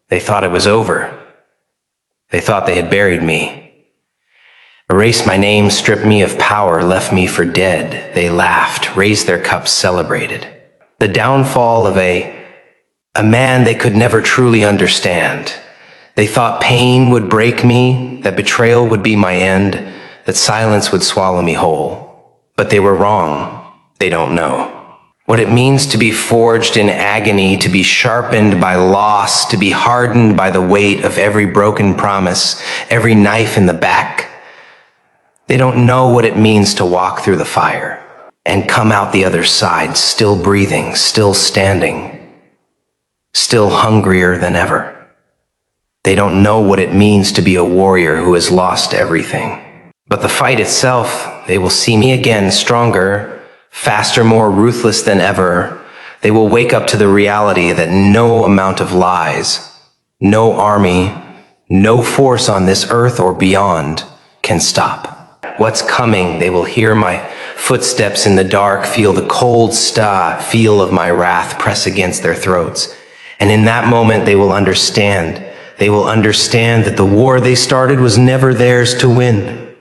They thought it was over. They thought they had buried me. Erased my name, stripped me of power, left me for dead. They laughed, raised their cups, celebrated. The downfall of a man they could never truly understand. They thought pain would break me, that betrayal would be my end, that silence would swallow me whole. But they were wrong. They don't know what it means to be forged in agony, to be sharpened by loss, to be hardened by the weight of every broken promise, every knife in the back. They don't know what it means to walk through the fire and come out the other side, still breathing, still standing, still hungrier than ever. They don't know what it means to be a warrior who has lost everything. But the fight itself, they will see me again, stronger, faster, more ruthless than ever. They will wake up to the reality that no amount of lies, no army, no force on this earth or beyond can stop. What's coming? They will hear my footsteps in the dark, feel the cold feel of my wrath press against their throats. And in that moment, they will understand. They will understand that the war they started was never theirs to win.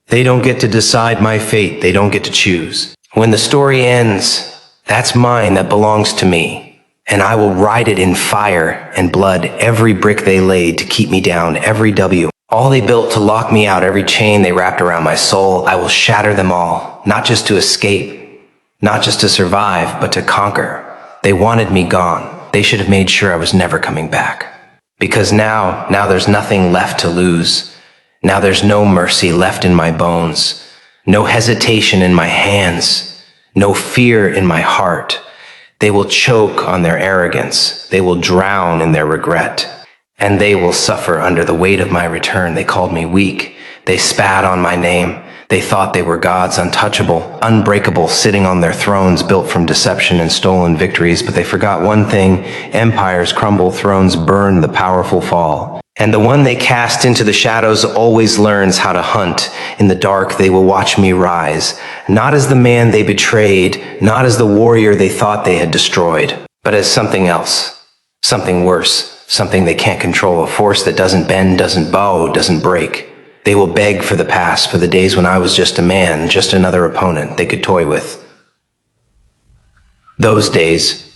They don't get to decide my fate. They don't get to choose. When the story ends, that's mine, that belongs to me, and I will ride it in fire and blood, every brick they laid to keep me down, every W. All they built to lock me out, every chain they wrapped around my soul, I will shatter them all, not just to escape, not just to survive, but to conquer. They wanted me gone. They should have made sure I was never coming back. Because now there's nothing left to lose. Now there's no mercy left in my bones. No hesitation in my hands, no fear in my heart. They will choke on their arrogance. They will drown in their regret. And they will suffer under the weight of my return. They called me weak. They spat on my name. They thought they were gods, untouchable, unbreakable, sitting on their thrones built from deception and stolen victories. But they forgot one thing: empires crumble, thrones burn, the powerful fall. And the one they cast into the shadows always learns how to hunt. In the dark, they will watch me rise, not as the man they betrayed, not as the warrior they thought they had destroyed, but as something else, something worse, something they can't control, a force that doesn't bend, doesn't bow, doesn't break. They will beg for the past, for the days when I was just a man, just another opponent they could toy with. Those days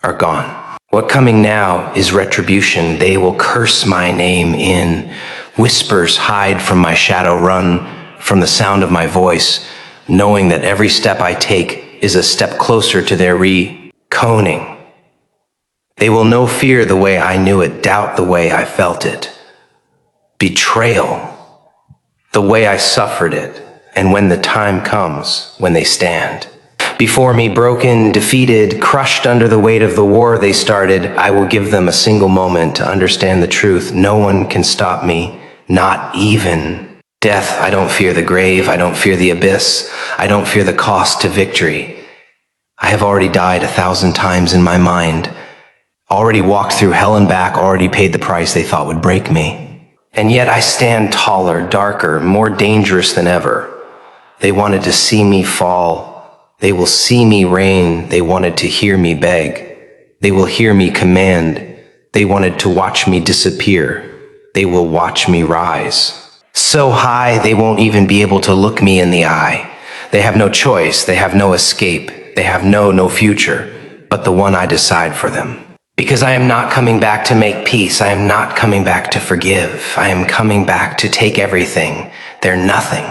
are gone. What coming now is retribution. They will curse my name in whispers, hide from my shadow, run from the sound of my voice, knowing that every step I take is a step closer to their reconing. They will know fear the way I knew it, doubt the way I felt it, betrayal the way I suffered it, and when the time comes, when they stand before me, broken, defeated, crushed under the weight of the war they started, I will give them a single moment to understand the truth. No one can stop me, not even death. I don't fear the grave. I don't fear the abyss. I don't fear the cost to victory. I have already died 1,000 times in my mind, already walked through hell and back, already paid the price they thought would break me. And yet I stand taller, darker, more dangerous than ever. They wanted to see me fall. They will see me reign. They wanted to hear me beg. They will hear me command. They wanted to watch me disappear. They will watch me rise. So high, they won't even be able to look me in the eye. They have no choice. They have no escape. They have no future, but the one I decide for them. Because I am not coming back to make peace. I am not coming back to forgive. I am coming back to take everything. They're nothing.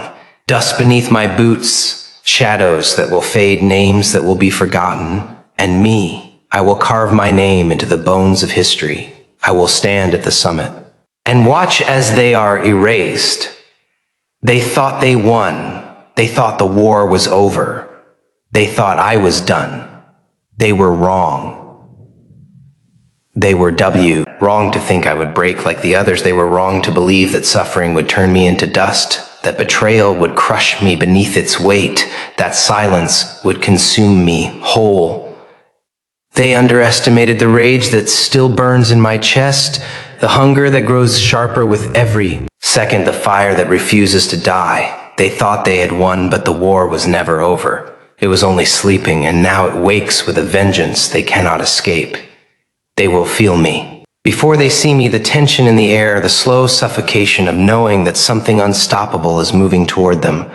Dust beneath my boots. Shadows that will fade, names that will be forgotten, and me. I will carve my name into the bones of history. I will stand at the summit and watch as they are erased. They thought they won. They thought the war was over. They thought I was done. They were wrong. They were wrong to think I would break like the others. They were wrong to believe that suffering would turn me into dust, that betrayal would crush me beneath its weight, that silence would consume me whole. They underestimated the rage that still burns in my chest, the hunger that grows sharper with every second, the fire that refuses to die. They thought they had won, but the war was never over. It was only sleeping, and now it wakes with a vengeance they cannot escape. They will feel me, Before they see me, the tension in the air, the slow suffocation of knowing that something unstoppable is moving toward them.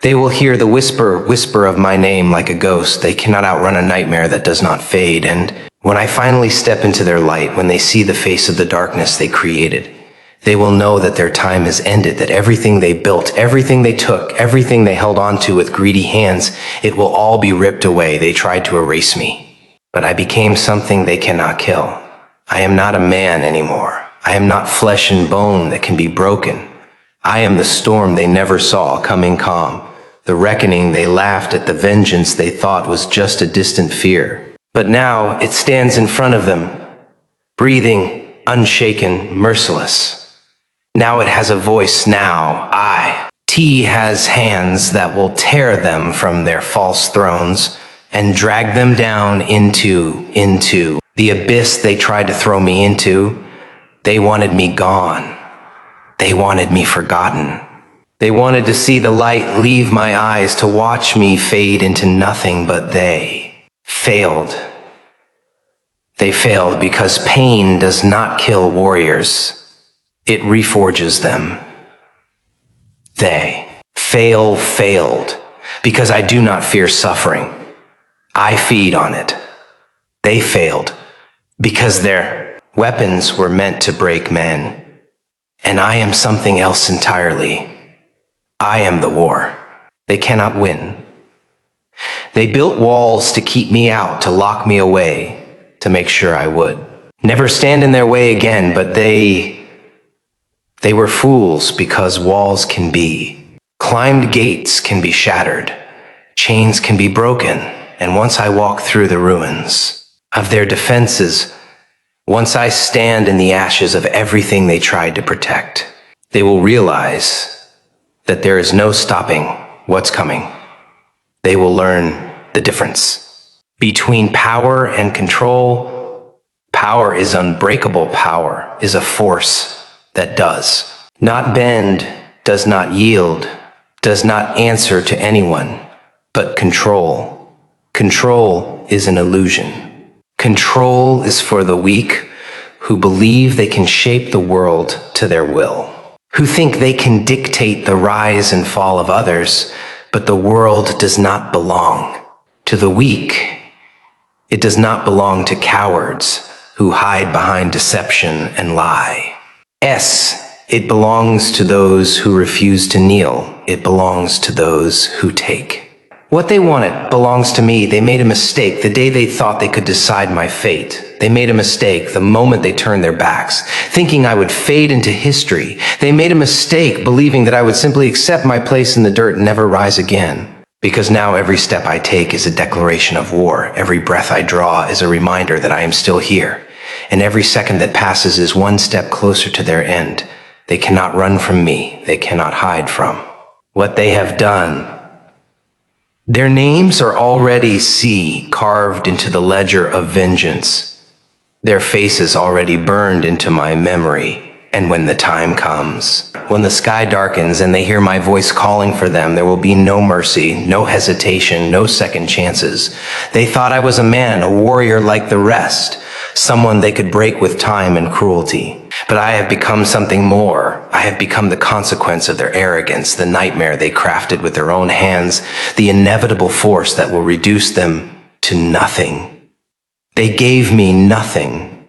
They will hear the whisper of my name like a ghost. They cannot outrun a nightmare that does not fade. And when I finally step into their light, when they see the face of the darkness they created, they will know that their time is ended, that everything they built, everything they took, everything they held onto with greedy hands, it will all be ripped away. They tried to erase me, but I became something they cannot kill. I am not a man anymore. I am not flesh and bone that can be broken. I am the storm they never saw coming calm, the reckoning they laughed at, the vengeance they thought was just a distant fear. But now it stands in front of them, breathing, unshaken, merciless. Now it has a voice. Now T has hands that will tear them from their false thrones and drag them down into the abyss they tried to throw me into. They wanted me gone. They wanted me forgotten. They wanted to see the light leave my eyes, to watch me fade into nothing, but they failed. They failed because pain does not kill warriors. It reforges them. They failed because I do not fear suffering. I feed on it. They failed because their weapons were meant to break men. And I am something else entirely. I am the war. They cannot win. They built walls to keep me out, to lock me away, to make sure I would never stand in their way again, but they were fools, because walls can be climbed, gates can be shattered, chains can be broken, and once I walk through the ruins of their defenses, once I stand in the ashes of everything they tried to protect, they will realize that there is no stopping what's coming. They will learn the difference between power and control. Power is unbreakable. Power is a force that does not bend, does not yield, does not answer to anyone, but control. Control is an illusion. Control is for the weak, who believe they can shape the world to their will, who think they can dictate the rise and fall of others, but the world does not belong to the weak. It does not belong to cowards who hide behind deception and lie. It belongs to those who refuse to kneel. It belongs to those who take. What they wanted belongs to me. They made a mistake the day they thought they could decide my fate. They made a mistake the moment they turned their backs, thinking I would fade into history. They made a mistake believing that I would simply accept my place in the dirt and never rise again. Because now every step I take is a declaration of war. Every breath I draw is a reminder that I am still here. And every second that passes is one step closer to their end. They cannot run from me. They cannot hide from what they have done. Their names are already carved into the ledger of vengeance. Their faces already burned into my memory. And when the time comes, when the sky darkens and they hear my voice calling for them, there will be no mercy, no hesitation, no second chances. They thought I was a man, a warrior like the rest, someone they could break with time and cruelty. But I have become something more. I have become the consequence of their arrogance, the nightmare they crafted with their own hands, the inevitable force that will reduce them to nothing. They gave me nothing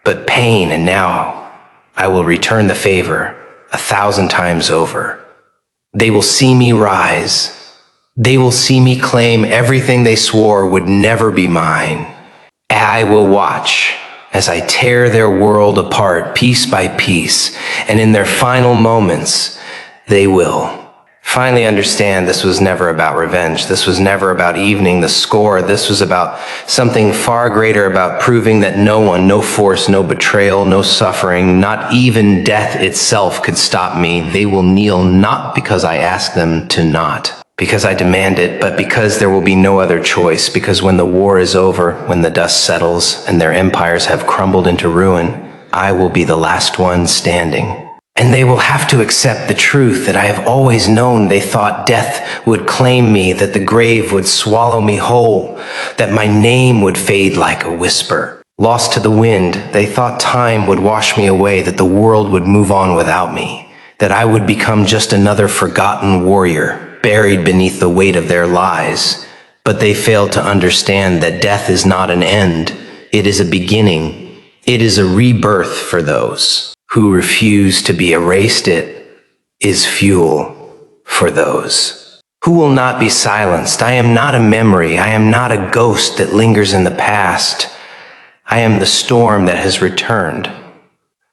but pain, and now I will return the favor 1,000 times over. They will see me rise. They will see me claim everything they swore would never be mine. I will watch as I tear their world apart piece by piece, and in their final moments, they will finally understand this was never about revenge. This was never about evening the score. This was about something far greater, about proving that no one, no force, no betrayal, no suffering, not even death itself could stop me. They will kneel not because I ask them to not, because I demand it, but because there will be no other choice, because when the war is over, when the dust settles and their empires have crumbled into ruin, I will be the last one standing. And they will have to accept the truth that I have always known. They thought death would claim me, that the grave would swallow me whole, that my name would fade like a whisper. Lost to the wind, they thought time would wash me away, that the world would move on without me, that I would become just another forgotten warrior, buried beneath the weight of their lies. But they failed to understand that death is not an end, it is a beginning. It is a rebirth for those who refuse to be erased. It is fuel for those who will not be silenced. I am not a memory. I am not a ghost that lingers in the past. I am the storm that has returned.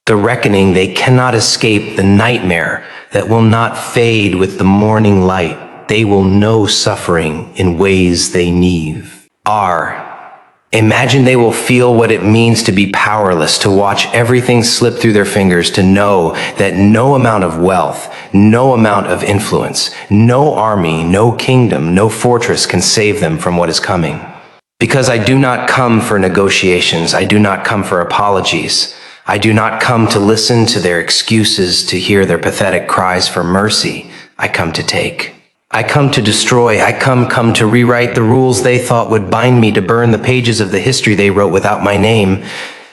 The reckoning they cannot escape, the nightmare that will not fade with the morning light. They will know suffering in ways they are. Imagine they will feel what it means to be powerless, to watch everything slip through their fingers, to know that no amount of wealth, no amount of influence, no army, no kingdom, no fortress can save them from what is coming. Because I do not come for negotiations, I do not come for apologies, I do not come to listen to their excuses, to hear their pathetic cries for mercy. I come to take. I come to destroy. I come to rewrite the rules they thought would bind me, to burn the pages of the history they wrote without my name.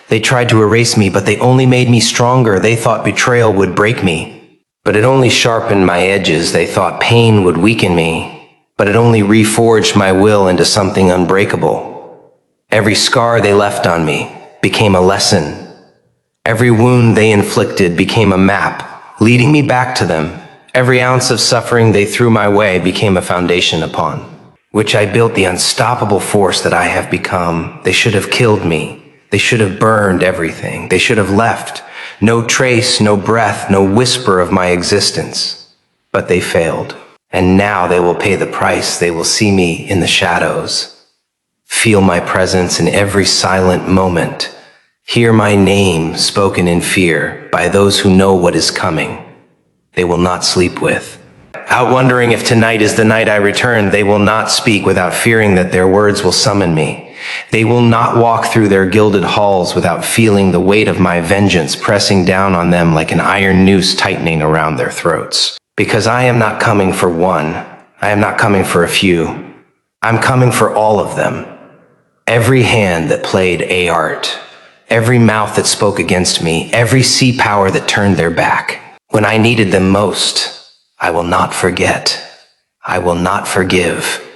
They tried to erase me, but they only made me stronger. They thought betrayal would break me, but it only sharpened my edges. They thought pain would weaken me, but it only reforged my will into something unbreakable. Every scar they left on me became a lesson. Every wound they inflicted became a map, leading me back to them. Every ounce of suffering they threw my way became a foundation upon which I built the unstoppable force that I have become. They should have killed me. They should have burned everything. They should have left. No trace, no breath, no whisper of my existence. But they failed. And now they will pay the price. They will see me in the shadows, feel my presence in every silent moment, hear my name spoken in fear by those who know what is coming. They will not sleep with. Out wondering if tonight is the night I return, they will not speak without fearing that their words will summon me. They will not walk through their gilded halls without feeling the weight of my vengeance pressing down on them like an iron noose tightening around their throats. Because I am not coming for one. I am not coming for a few. I'm coming for all of them. Every hand that played a art. Every mouth that spoke against me. Every sea power that turned their back. When I needed them most, I will not forget. I will not forgive.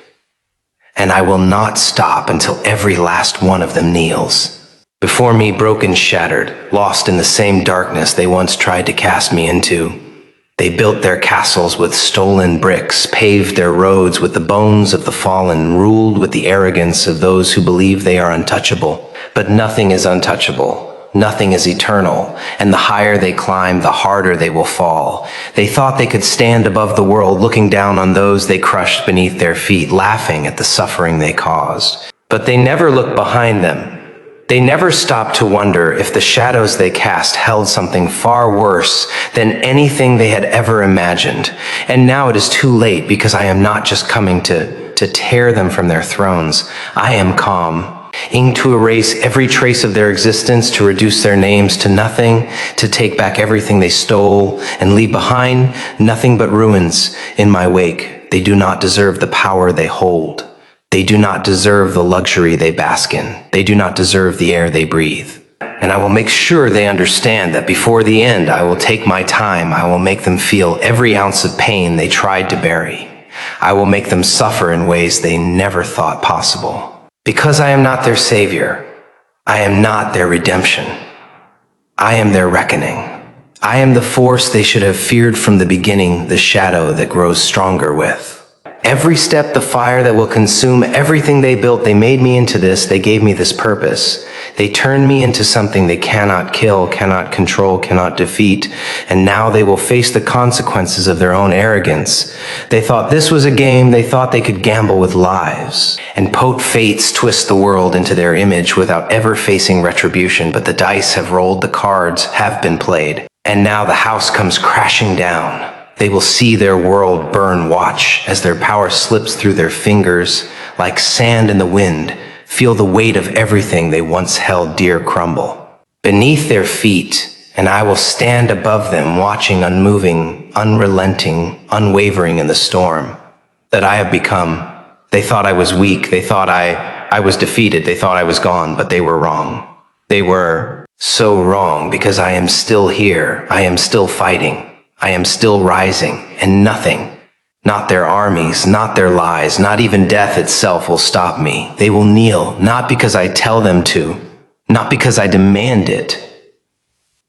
And I will not stop until every last one of them kneels. Before me, broken, shattered, lost in the same darkness they once tried to cast me into. They built their castles with stolen bricks, paved their roads with the bones of the fallen, ruled with the arrogance of those who believe they are untouchable. But nothing is untouchable. Nothing is eternal, and the higher they climb, the harder they will fall. They thought they could stand above the world, looking down on those they crushed beneath their feet, laughing at the suffering they caused. But they never looked behind them. They never stopped to wonder if the shadows they cast held something far worse than anything they had ever imagined. And now it is too late, because I am not just coming to tear them from their thrones. I am to erase every trace of their existence, to reduce their names to nothing, to take back everything they stole and leave behind nothing but ruins in my wake. They do not deserve the power they hold. They do not deserve the luxury they bask in. They do not deserve the air they breathe. And I will make sure they understand that before the end, I will take my time. I will make them feel every ounce of pain they tried to bury. I will make them suffer in ways they never thought possible. Because I am not their savior, I am not their redemption. I am their reckoning. I am the force they should have feared from the beginning, the shadow that grows stronger with. Every step, the fire that will consume everything they built. They made me into this. They gave me this purpose. They turned me into something they cannot kill, cannot control, cannot defeat. And now they will face the consequences of their own arrogance. They thought this was a game. They thought they could gamble with lives and potent fates twist the world into their image without ever facing retribution. But the dice have rolled, the cards have been played. And now the house comes crashing down. They will see their world burn. Watch as their power slips through their fingers like sand in the wind. Feel the weight of everything they once held dear crumble beneath their feet, and I will stand above them, watching, unmoving, unrelenting, unwavering in the storm that I have become. They thought I was weak. They thought I was defeated. They thought I was gone, but they were wrong. They were so wrong because I am still here. I am still fighting. I am still rising, and nothing, not their armies, not their lies, not even death itself will stop me. They will kneel, not because I tell them to, not because I demand it,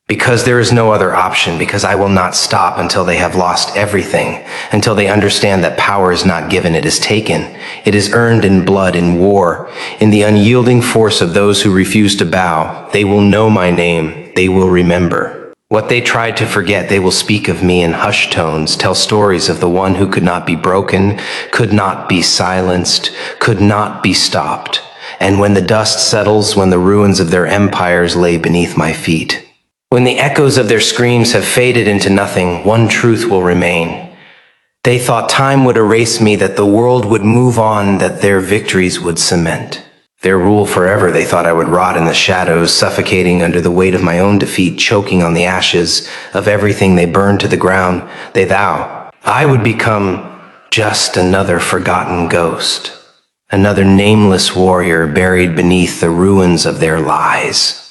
because there is no other option, because I will not stop until they have lost everything, until they understand that power is not given, it is taken. It is earned in blood, in war, in the unyielding force of those who refuse to bow. They will know my name, they will remember. What they tried to forget, they will speak of me in hushed tones, tell stories of the one who could not be broken, could not be silenced, could not be stopped. And when the dust settles, when the ruins of their empires lay beneath my feet, when the echoes of their screams have faded into nothing, one truth will remain. They thought time would erase me, that the world would move on, that their victories would cement their rule forever. They thought I would rot in the shadows, suffocating under the weight of my own defeat, choking on the ashes of everything they burned to the ground. They vow I would become just another forgotten ghost, another nameless warrior buried beneath the ruins of their lies.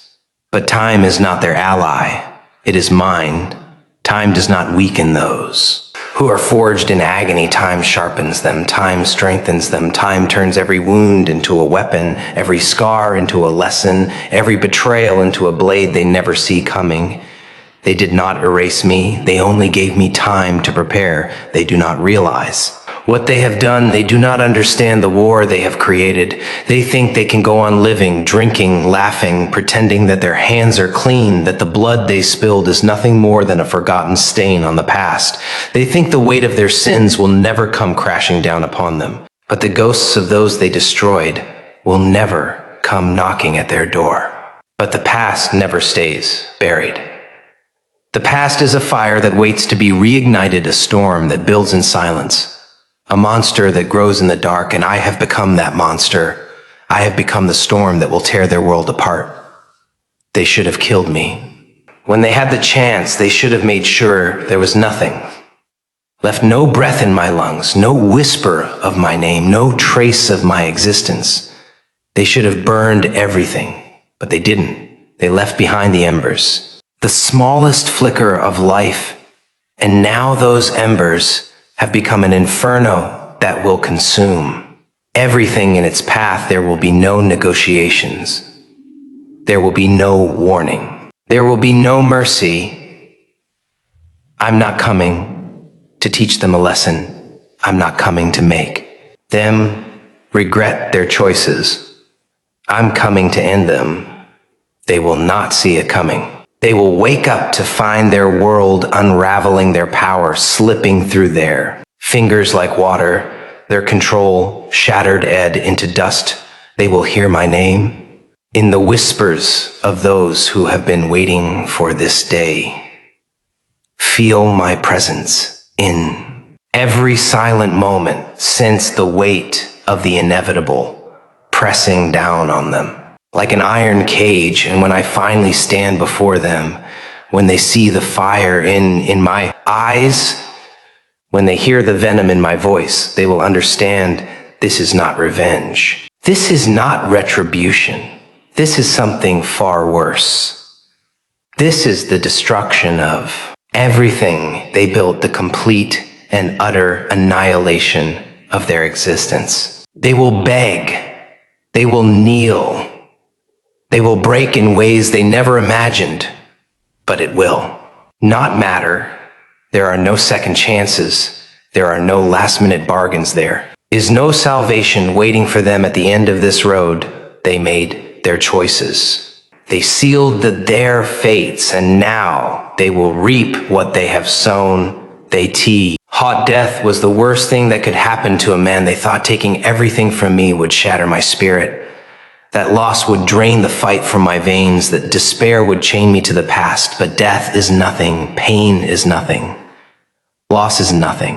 But time is not their ally, it is mine. Time does not weaken those who are forged in agony. Time sharpens them, time strengthens them, time turns every wound into a weapon, every scar into a lesson, every betrayal into a blade they never see coming. They did not erase me, they only gave me time to prepare. They do not realize what they have done. They do not understand the war they have created. They think they can go on living, drinking, laughing, pretending that their hands are clean, that the blood they spilled is nothing more than a forgotten stain on the past. They think the weight of their sins will never come crashing down upon them, but the ghosts of those they destroyed will never come knocking at their door. But the past never stays buried. The past is a fire that waits to be reignited, a storm that builds in silence, a monster that grows in the dark, and I have become that monster. I have become the storm that will tear their world apart. They should have killed me. When they had the chance, they should have made sure there was nothing, left no breath in my lungs, no whisper of my name, no trace of my existence. They should have burned everything, but they didn't. They left behind the embers, the smallest flicker of life, and now those embers have become an inferno that will consume everything in its path. There will be no negotiations. There will be no warning. There will be no mercy. I'm not coming to teach them a lesson. I'm not coming to make them regret their choices. I'm coming to end them. They will not see it coming. They will wake up to find their world unraveling, their power slipping through their fingers like water, their control shattered into dust. They will hear my name in the whispers of those who have been waiting for this day. Feel my presence in every silent moment, sense the weight of the inevitable pressing down on them like an iron cage. And when I finally stand before them, when they see the fire in my eyes, when they hear the venom in my voice, they will understand this is not revenge. This is not retribution. This is something far worse. This is the destruction of everything they built, the complete and utter annihilation of their existence. They will beg. They will kneel. They will break in ways they never imagined, but it will not matter. There are no second chances. There are no last-minute bargains. There is no salvation waiting for them at the end of this road. They made their choices. They sealed their fates, and now they will reap what they have sown. Hot death was the worst thing that could happen to a man. They thought taking everything from me would shatter my spirit. That loss would drain the fight from my veins, that despair would chain me to the past. But death is nothing, pain is nothing, loss is nothing.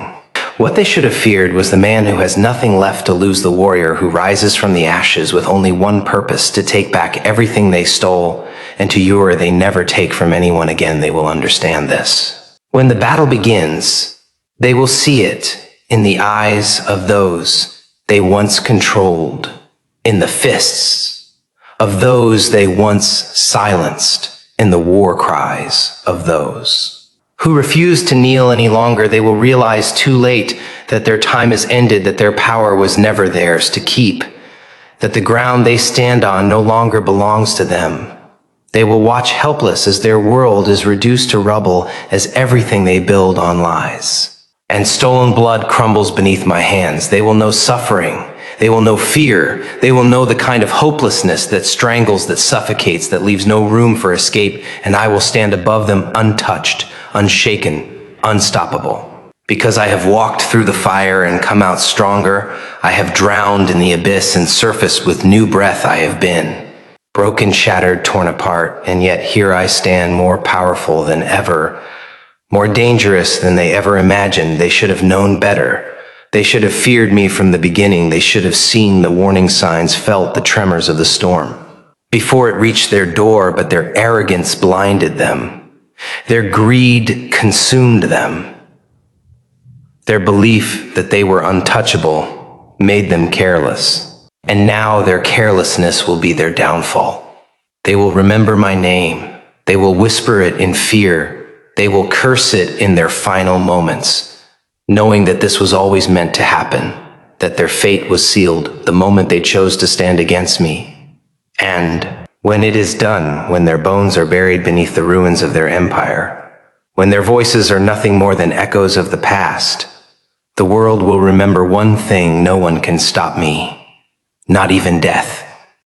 What they should have feared was the man who has nothing left to lose, the warrior who rises from the ashes with only one purpose: to take back everything they stole, and to you or they never take from anyone again. They will understand this. When the battle begins, they will see it in the eyes of those they once controlled, in the fists of those they once silenced in the war cries of those who refuse to kneel any longer. They will realize too late that their time is ended, that their power was never theirs to keep, that the ground they stand on no longer belongs to them. They will watch helpless as their world is reduced to rubble, as everything they build on lies. And stolen blood crumbles beneath my hands. They will know suffering. They will know fear. They will know the kind of hopelessness that strangles, that suffocates, that leaves no room for escape. And I will stand above them untouched, unshaken, unstoppable. Because I have walked through the fire and come out stronger, I have drowned in the abyss and surfaced with new breath. I have been broken, shattered, torn apart, and yet here I stand, more powerful than ever, more dangerous than they ever imagined. They should have known better. They should have feared me from the beginning. They should have seen the warning signs, felt the tremors of the storm before it reached their door, but their arrogance blinded them. Their greed consumed them. Their belief that they were untouchable made them careless, and now their carelessness will be their downfall. They will remember my name. They will whisper it in fear. They will curse it in their final moments, knowing that this was always meant to happen, that their fate was sealed the moment they chose to stand against me. And when it is done, when their bones are buried beneath the ruins of their empire, when their voices are nothing more than echoes of the past, the world will remember one thing: no one can stop me, not even death.